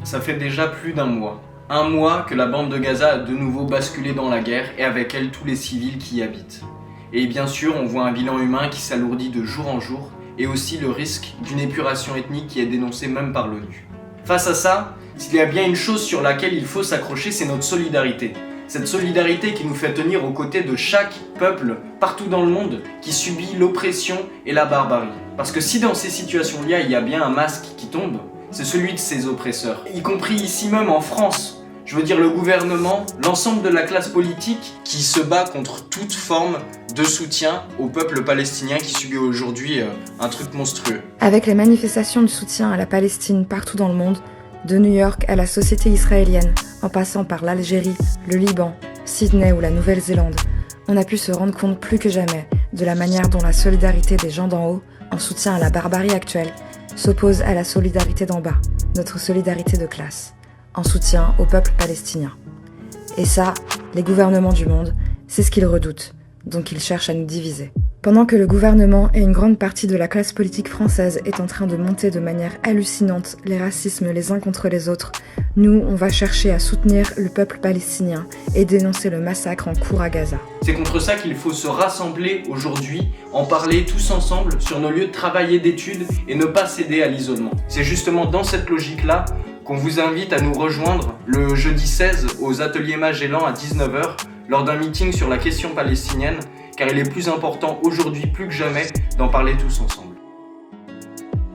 Ça fait déjà plus d'un mois. Un mois que la bande de Gaza a de nouveau basculé dans la guerre et avec elle tous les civils qui y habitent. Et bien sûr, on voit un bilan humain qui s'alourdit de jour en jour et aussi le risque d'une épuration ethnique qui est dénoncé même par l'ONU. Face à ça, s'il y a bien une chose sur laquelle il faut s'accrocher, c'est notre solidarité. Cette solidarité qui nous fait tenir aux côtés de chaque peuple partout dans le monde qui subit l'oppression et la barbarie. Parce que si dans ces situations-là, il y a bien un masque qui tombe, c'est celui de ces oppresseurs. Y compris ici même en France. Je veux dire le gouvernement, l'ensemble de la classe politique qui se bat contre toute forme de soutien au peuple palestinien qui subit aujourd'hui un truc monstrueux. Avec les manifestations de soutien à la Palestine partout dans le monde, de New York à la société israélienne, en passant par l'Algérie, le Liban, Sydney ou la Nouvelle-Zélande, on a pu se rendre compte plus que jamais de la manière dont la solidarité des gens d'en haut, en soutien à la barbarie actuelle, s'oppose à la solidarité d'en bas, notre solidarité de classe, en soutien au peuple palestinien. Et ça, les gouvernements du monde, c'est ce qu'ils redoutent, donc ils cherchent à nous diviser. Pendant que le gouvernement et une grande partie de la classe politique française est en train de monter de manière hallucinante les racismes les uns contre les autres, nous, on va chercher à soutenir le peuple palestinien et dénoncer le massacre en cours à Gaza. C'est contre ça qu'il faut se rassembler aujourd'hui, en parler tous ensemble sur nos lieux de travail et d'études et ne pas céder à l'isolement. C'est justement dans cette logique-là qu'on vous invite à nous rejoindre le jeudi 16 aux ateliers Magellan à 19h lors d'un meeting sur la question palestinienne, car il est plus important aujourd'hui plus que jamais d'en parler tous ensemble.